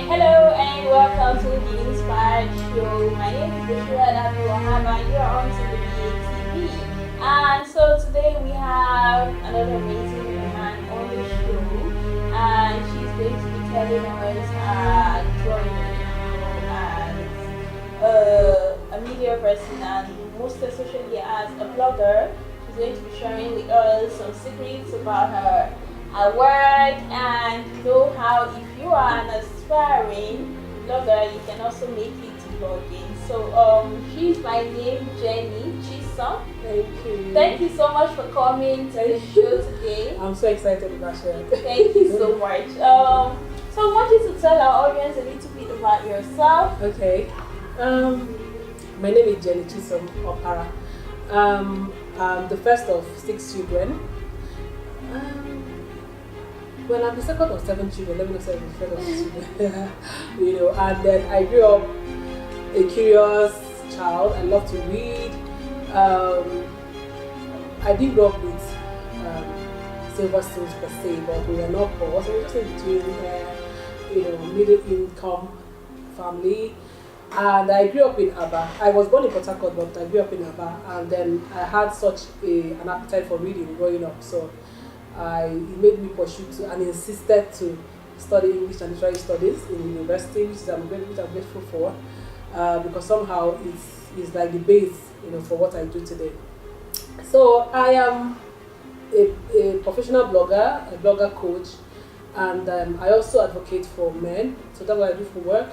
Hello and welcome to the Inspired Show. My name is Bashirat Abdulwahab and you are on to the TV. And so today we have another amazing woman on the show, and she's going to be telling us her journey as a media person and most especially as a blogger. She's going to be sharing with us some secrets about her work, and you know how if you are an aspiring blogger, you can also make it to blogging. So she's my name, Jenny Chisom. Thank you. Thank you so much for coming to the show today. I'm so excited about it. Thank you so much. So I want you to tell our audience a little bit about yourself. Okay. My name is Jenny Chisom Opara. I'm the first of 6 children. Well, I'm the second of 7 children. Let me not say I'm the first of 6 children. And then I grew up a curious child. I love to read. I didn't grow up with silver spoons per se, but we were not poor. So we were just in between, middle income family. And I grew up in Aba. I was born in Port Harcourt, but I grew up in Aba. And then I had such an appetite for reading growing up. So it made me pursue and insisted to study English and Literary Studies in university, which I'm grateful for, because somehow it's like the base, for what I do today. So I am a professional blogger, a blogger coach, and I also advocate for men. So that's what I do for work.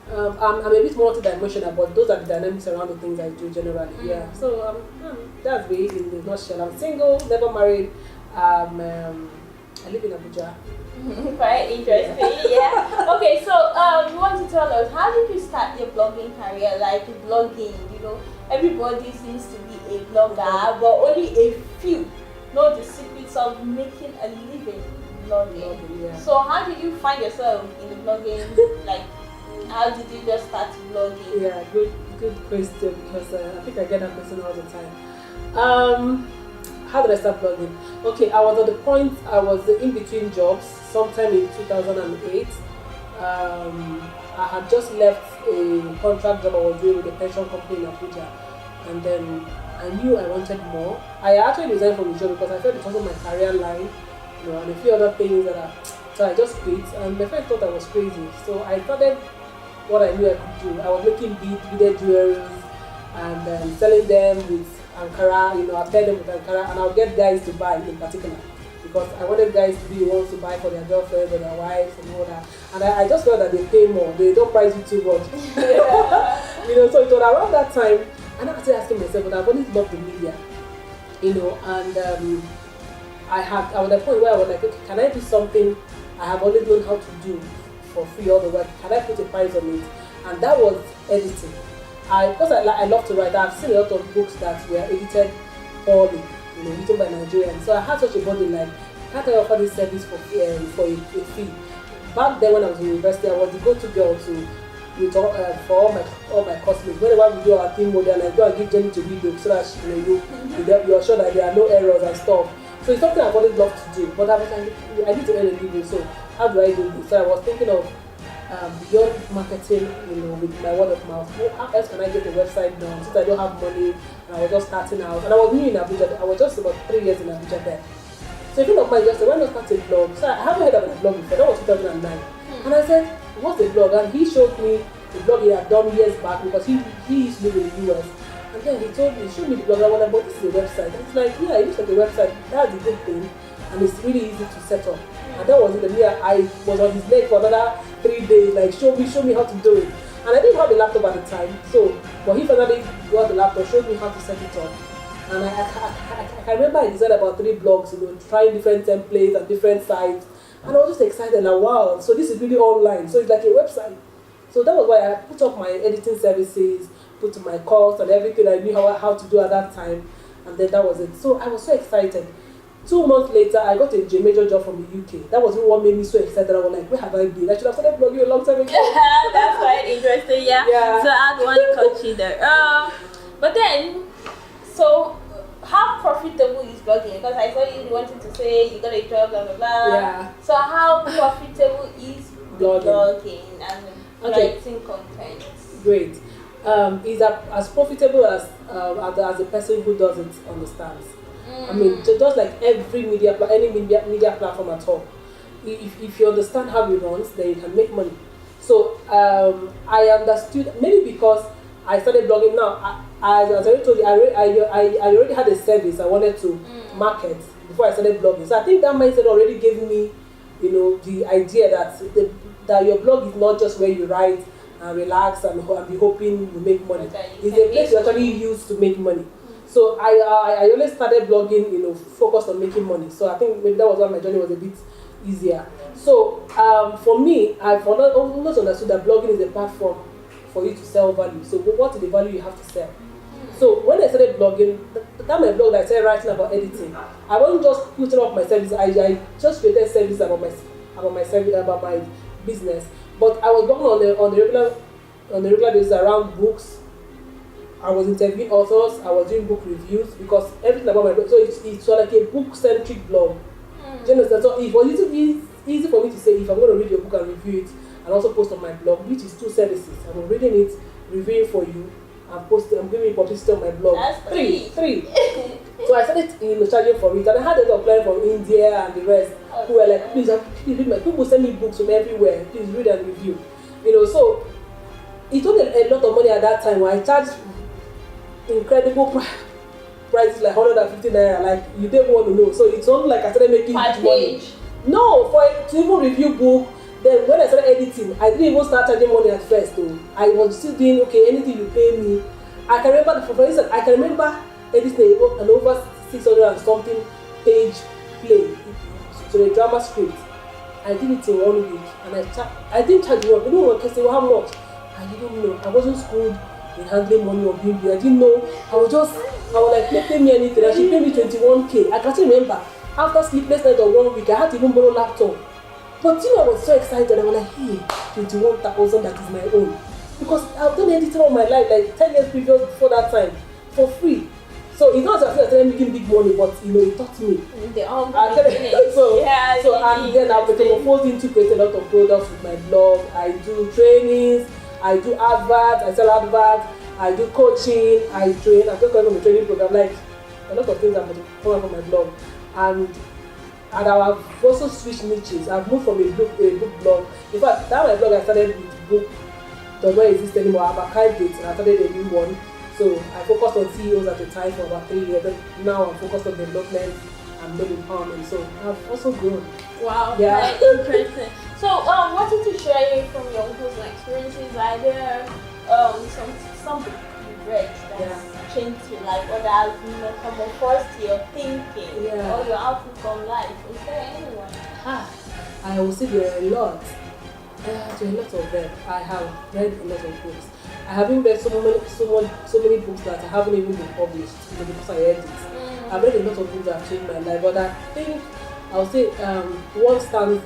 I'm a bit multi-dimensional, but those are the dynamics around the things I do generally. Yeah. So that's me in the nutshell. I'm single, never married. I live in Abuja. Quite interesting, yeah. Okay, so you want to tell us, how did you start your blogging career? Like blogging, everybody seems to be a blogger, but only a few know the secrets of making a living blogging. Yeah. So how did you find yourself in the blogging? Like, how did you just start blogging? Yeah, good question, because I think I get that question all the time. How did I start blogging? Okay, I was at the point, I was in between jobs sometime in 2008. I had just left a contract job I was doing with a pension company in Abuja, and then I knew I wanted more. I actually resigned from the job because I felt it wasn't my career line, and a few other things so I just quit, and my friend thought I was crazy. So I started what I knew I could do. I was making beaded jewelry and selling them with Ankara, I'll tell them with Ankara, and I'll get guys to buy in particular, because I wanted guys to be the ones to buy for their girlfriends or their wives and all that. And I just felt that they pay more, they don't price you too much. So it was around that time, and I started asking myself, but I've always loved the media, and I was at a point where I was like, okay, can I do something I have always known how to do for free all the work? Can I put a price on it? And that was editing. Because I love to write, I've seen a lot of books that were edited poorly, written by Nigerians. So I had such a body, like, can't I offer this service for a fee? Back then when I was in university, I was the go-to girl for all my classmates. Whenever we do our team model, I go and give Jenny to read books so that you're sure that there are no errors and stuff. So it's something I've always loved to do, but I was like, I need to earn a living, so how do I do this? So I was thinking of beyond marketing, with my word of mouth. How else can I get a website done since I don't have money and I was just starting out? And I was new in Abuja. I was just about 3 years in Abuja then. So a friend of mine just said, why not start a blog? So I haven't heard of a blog before. That was 2009. And I said, what's a blog? And he showed me the blog he had done years back, because he used to live in the US. And then he showed me the blog. I was like, but this is a website. And it's like, yeah, it looks like a website. That's a good thing. And it's really easy to set up. And that was it. And I was on his leg for another 3 days, like, show me how to do it. And I didn't have a laptop at the time, but he finally got the laptop, showed me how to set it up. And I remember I designed about 3 blogs, trying different templates and different sites. And I was just excited, like, wow, so this is really online. So it's like a website. So that was why I put up my editing services, put my course and everything I knew how to do at that time. And then that was it. So I was so excited. 2 months later, I got a major job from the UK. That was what made me so excited. I was like, where have I been? I should have started blogging a long time ago. That's quite interesting, yeah. So I want to coach you there. But then, so how profitable is blogging? Because I saw you wanted to say you got a job, blah, blah, blah. Yeah. So how profitable is blogging. blogging and Okay. writing content? Great. Is that as profitable as a person who doesn't understands. I mean, just like every any media platform at all. If you understand how it runs, then you can make money. So I understood, maybe because I started blogging now. As I already told you, I already had a service I wanted to market before I started blogging. So I think that mindset already gave me, the idea that that your blog is not just where you write and relax and be hoping you make money. Okay, It's a place you actually use to make money. So I always started blogging, focused on making money. So I think maybe that was why my journey was a bit easier. So for me, I've almost understood that blogging is a platform for you to sell value. So what is the value you have to sell? So when I started blogging, the time I blogged, I started writing about editing. I wasn't just putting up my service. I just created service about my service, about my business. But I was blogging on a regular basis around books. I was interviewing authors. I was doing book reviews because everything about my blog. So it's like a book-centric blog. Do you understand? So it was easy for me to say, if I'm going to read your book and review it and also post on my blog, which is two services. I'm reading it, reviewing for you, and posting. I'm giving you publicity on my blog. That's Three. So I started charging for it, and I had a lot of clients from India and the rest who were like, please read my. People send me books from everywhere. Please read and review. So it took a lot of money at that time. When I charged incredible prices like 150 naira, like you don't want to know. So it's only like I started making huge money. No, to even review book. Then when I started editing, I didn't even start charging money at first though. I was still doing anything you pay me. I can remember, for instance, editing an over 600 and something page play to a drama script. I did it in 1 week and I didn't charge one. You know what? Say, well, how much? I didn't know. I wasn't schooled in handling money or being I didn't know. I was like, pay me anything. And she paid me 21k. I can't remember. After sleepless night of 1 week, I had to even borrow laptop. But I was so excited. I was like, hey, 21,000, that is my own. Because I've done editing all my life, like 10 years previous before that time, for free. So it's not as if I started making big money, but it taught me. And then I metamorphosed into creating a lot of products with my blog. I do trainings, I do adverts, I sell adverts, I do coaching, I train, I talk about my training program, like a lot of things I'm coming from my blog. And I've also switched niches. I've moved from a book blog. In fact, that my blog I started with book does not exist anymore. I've archived it and I started a new one. So I focused on CEOs at the time for about 3 years. Now I'm focused on development and male empowerment. So I've also grown. Wow, yeah. very interesting. So wanted to share from your own personal experiences. Are there some book you read that changed your life or that has metamorphosed your thinking or your outlook on life? Is there anyone? I will say there are a lot. There are a lot of them. I have read a lot of books. I haven't read so many books that I haven't even been published because I read it. I've read a lot of books that have changed my life, but I think I'll say one stands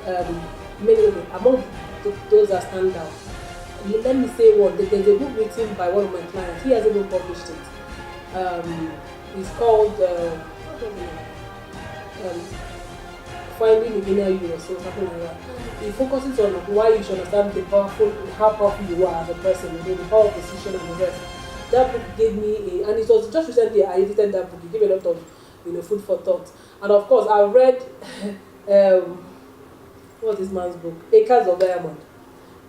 among those that stand out. Let me say one. There's a book written by one of my clients. He hasn't even published it. It's called Finding the Inner You or something like that. It focuses on why you should understand how powerful you are as a person, the power of decision and the rest. That book gave me and it was just recently I edited that book. It gave me a lot of food for thought. And of course I read what's this man's book? Acres of Diamond.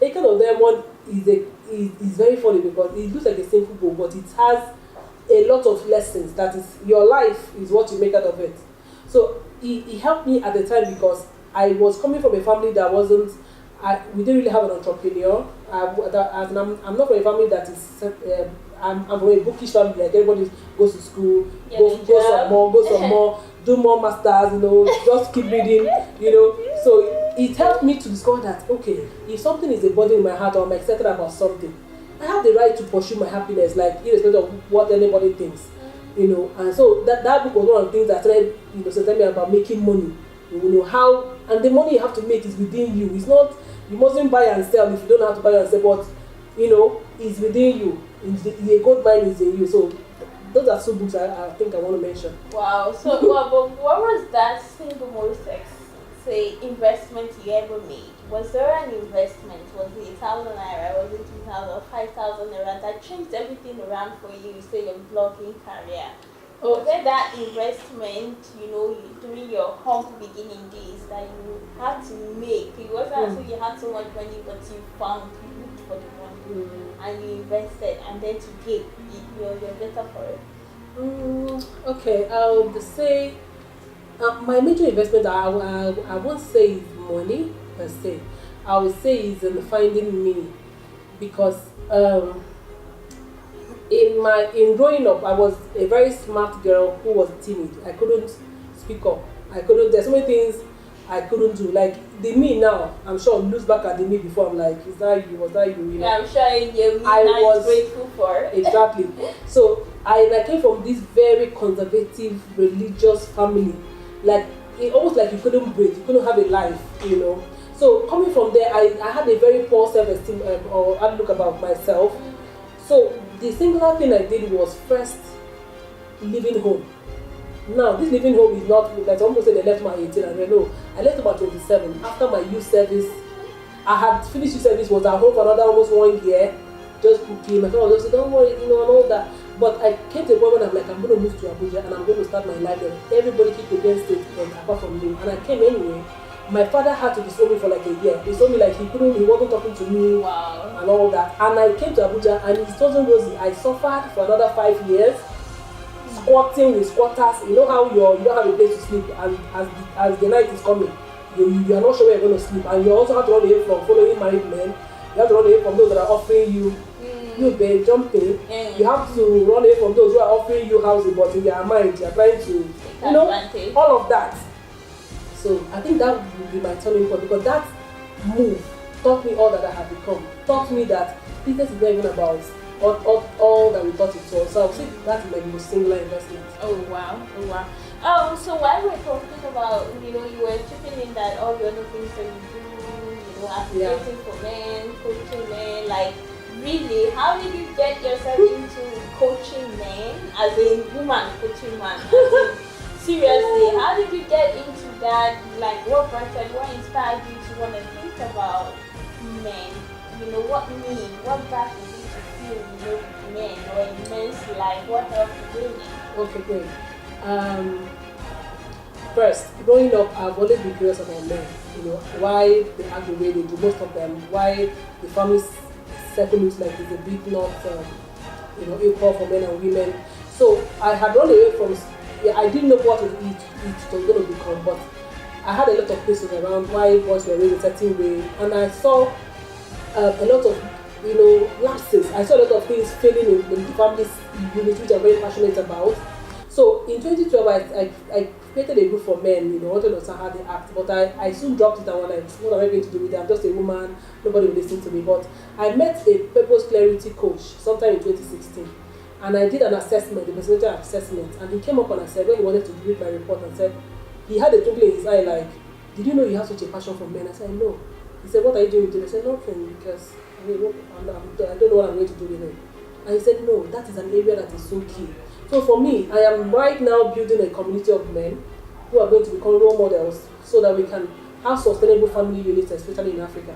Acres of Diamond is very funny because it looks like a simple book, but it has a lot of lessons. That is, your life is what you make out of it. So it helped me at the time because I was coming from a family that wasn't. We didn't really have an entrepreneur. I'm not from a family that is. I'm from a bookish family. Like everybody goes to school, go some more, do more masters. Just keep reading. So it helped me to discover that okay, if something is a burden in my heart or I'm excited about something, I have the right to pursue my happiness, like irrespective of what anybody thinks. And so that book was one of the things that started, telling me about making money. How, and the money you have to make is within you. It's not, you mustn't buy and sell if you don't have to buy and sell, but it's within you. The gold mine is in you. So those are two books I think I want to mention. Wow. So what was that single most say investment you ever made? Was there an investment? Was it 1,000 naira? Was it 2,000, 5,000 naira that changed everything around for you, say your blogging career? Was there that investment, during your humble beginning days that you had to make? It wasn't as if you had so much money, but you looked for the money and you invested, and then today you're better for it. Okay, I would say my major investment, I won't say is money per se. I would say is in finding me, because in growing up, I was a very smart girl who was timid. I couldn't speak up. I couldn't. There's so many things I couldn't do. Like the me now, I'm sure looks back at the me before. I'm like, is that you? Was that you? You know? Yeah, I'm sure you I was grateful for. Exactly. So I came from this very conservative religious family. Like it almost like you couldn't breathe. You couldn't have a life. So coming from there, I had a very poor self-esteem or outlook about myself. So the singular thing I did was first leaving home. Now this leaving home is not like some people say they left my 18 and no, I left about 27 after my youth service. I had finished youth service, was at home for another almost 1 year, just cooking. My friend was just saying, don't worry, and all that. But I came to a point when I'm like, I'm going to move to Abuja and I'm going to start my life there. Everybody kicked against it, apart from me, and I came anyway. My father had to disown me for like a year. He told me like he wasn't talking to me. Wow. And all that. And I came to Abuja and it wasn't rosy. I suffered for another 5 years, squatting with squatters. You know how you don't have a place to sleep, and as the night is coming, you are not sure where you're going to sleep, and you also have to run away from following married men. You have to run away from those that are offering you babe, jumping. You have to run away from those who are offering you housing, but in their mind, you're trying to, all of that. So I think that would be my turning point, because that move taught me all that I have become. Taught me that business is not even about all that we thought it was. So I would say that's my most singular investment. Oh wow. So while we're talking about, you were chipping in that all the other things that you do, advocating for men, coaching men, like really, how did you get yourself into coaching men as a woman coaching man? Seriously, how did you get into that? Like, what inspired you to want to think about men? What gap is it to feel, with men or in men's life? What helped you doing it? Okay, great. First, growing up, I've always been curious about men. Why they act the way they do, most of them. Why the family circle looks like it's a bit not, equal for men and women. So I had run away from. I didn't know what it was going to become, but I had a lot of questions around why boys were raised a certain way, and I saw a lot of, lapses. I saw a lot of things failing in the family unit, which I'm very passionate about. So in 2012, I created a group for men, wanted to understand how they act, but I soon dropped it and was like, what am I going to do with it? I'm just a woman, nobody will listen to me. But I met a purpose clarity coach sometime in 2016. And I did an assessment, the personality assessment, and he came up and I said, when he wanted to read my report, and said, he had a twinkle in his eye like, did you know you have such a passion for men? I said, no. He said, what are you doing with it? I said, nothing, because I don't know what I'm going to do with it. And he said, no, that is an area that is so key. So for me, I am right now building a community of men who are going to become role models so that we can have sustainable family units, especially in Africa.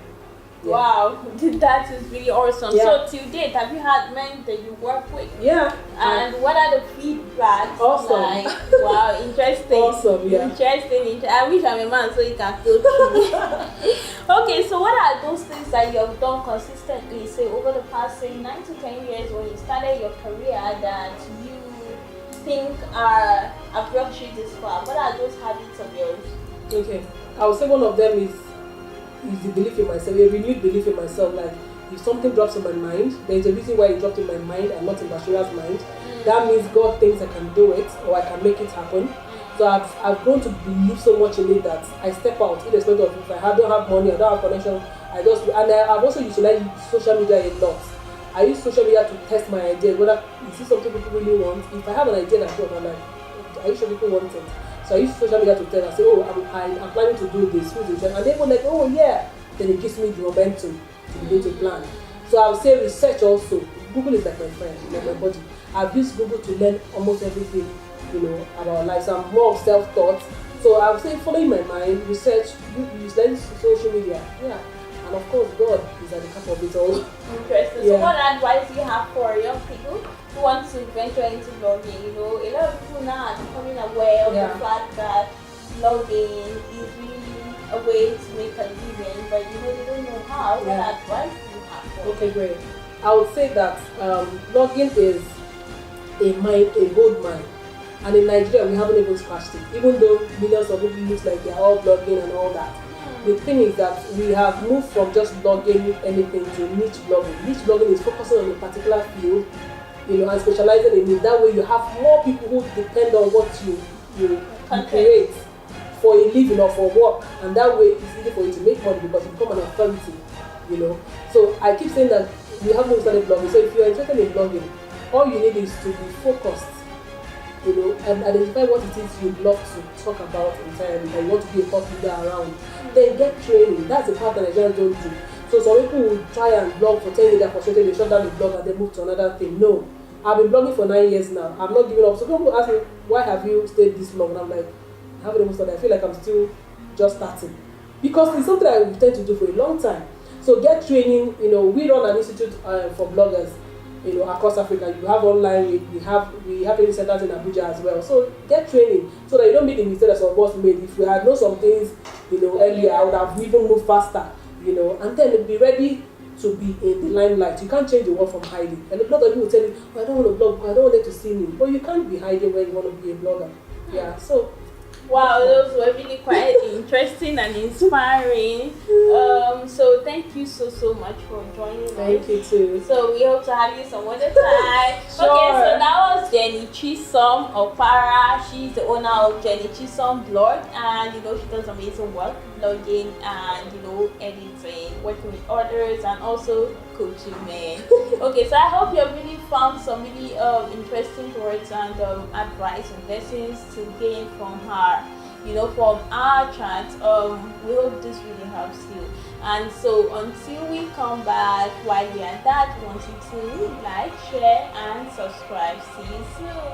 Yeah. Wow, that is really awesome. Yeah. So till date, have you had men that you work with? Yeah. And what are the feedbacks? Awesome. Like, wow, interesting. Awesome, yeah. Interesting. I wish I'm a man so you can coach me. Okay, so what are those things that you have done consistently, say over the past, say 9 to 10 years when you started your career that you think have brought you this far? What are those habits of yours? Okay, I would say one of them is the belief in myself, a renewed belief in myself. Like if something drops in my mind, there's a reason why it dropped in my mind and not in Bashirat's mind. That means God thinks I can do it or I can make it happen. So I've grown to believe so much in it that I step out, irrespective of if I don't have money, I don't have connection. I've also utilized social media a lot. I use social media to test my ideas, whether is this something people really want. If I have an idea that's good, I'm like, are you sure people want it? So I use social media to tell and say, oh, I'm planning to do this, who's interested? And they were like, oh yeah. Then it gives me the momentum to begin to plan. So I would say research also. Google is like my friend, like my body. I've used Google to learn almost everything, about life. So I'm more of self-taught. So I would say following my mind, research, use social media. Yeah. And of course God is at the top of it all. Interesting. So what advice do you have for young people who want to venture into blogging? You know, a lot of people now are becoming aware of the fact that blogging is really a way to make a living, but you know they don't know how. What advice do you have for Okay, great. I would say that blogging is a gold mine. And in Nigeria, we haven't even scratched it. Even though millions of people look like they're all blogging and all that. The thing is that we have moved from just blogging anything to niche blogging. Niche blogging is focusing on a particular field, you know, and specializing in it. That way you have more people who depend on what you create for a living or for work. And that way it's easy for you to make money because you become an authority, you know. So I keep saying that we haven't started blogging. So if you're interested in blogging, all you need is to be focused, you know, and identify what it is you'd love to talk about entirely, and you want to be a thought leader around. Then get training. That's the part that Nigerians don't do. So some people will try and blog for 10 years, they're frustrated, they shut down the blog and they move to another thing. No. I've been blogging for 9 years now. I'm not giving up. So people ask me, why have you stayed this long? And I'm like, I haven't even started. I feel like I'm still just starting. Because it's something I intend to do for a long time. So get training. You know, we run an institute for bloggers, you know, across Africa. You have online, we have training centers in Abuja as well. So get training so that you don't make the mistake that some of us made. If we had known some things, you know, earlier, I would have even moved faster, you know, and then be ready to be in the limelight. You can't change the world from hiding. And a lot of people will tell you, oh, I don't want to blog, I don't want them to see me. But you can't be hiding when you want to be a blogger. Yeah, so. Wow, those were really quite interesting and inspiring. So thank you so much for joining us. Thank you too. So we hope to have you some other time. Sure. Okay, so that was Jenny Chisom Opara. She's the owner of Jenny Chisom Blog, and you know she does amazing work blogging and you know editing, working with others, and also coaching men. Okay, so I hope you really found some really interesting words and advice and lessons to gain from her, you know, from our chat. We hope this really helps you. And so until we come back, while we are at that, we want you to like, share and subscribe. See you soon.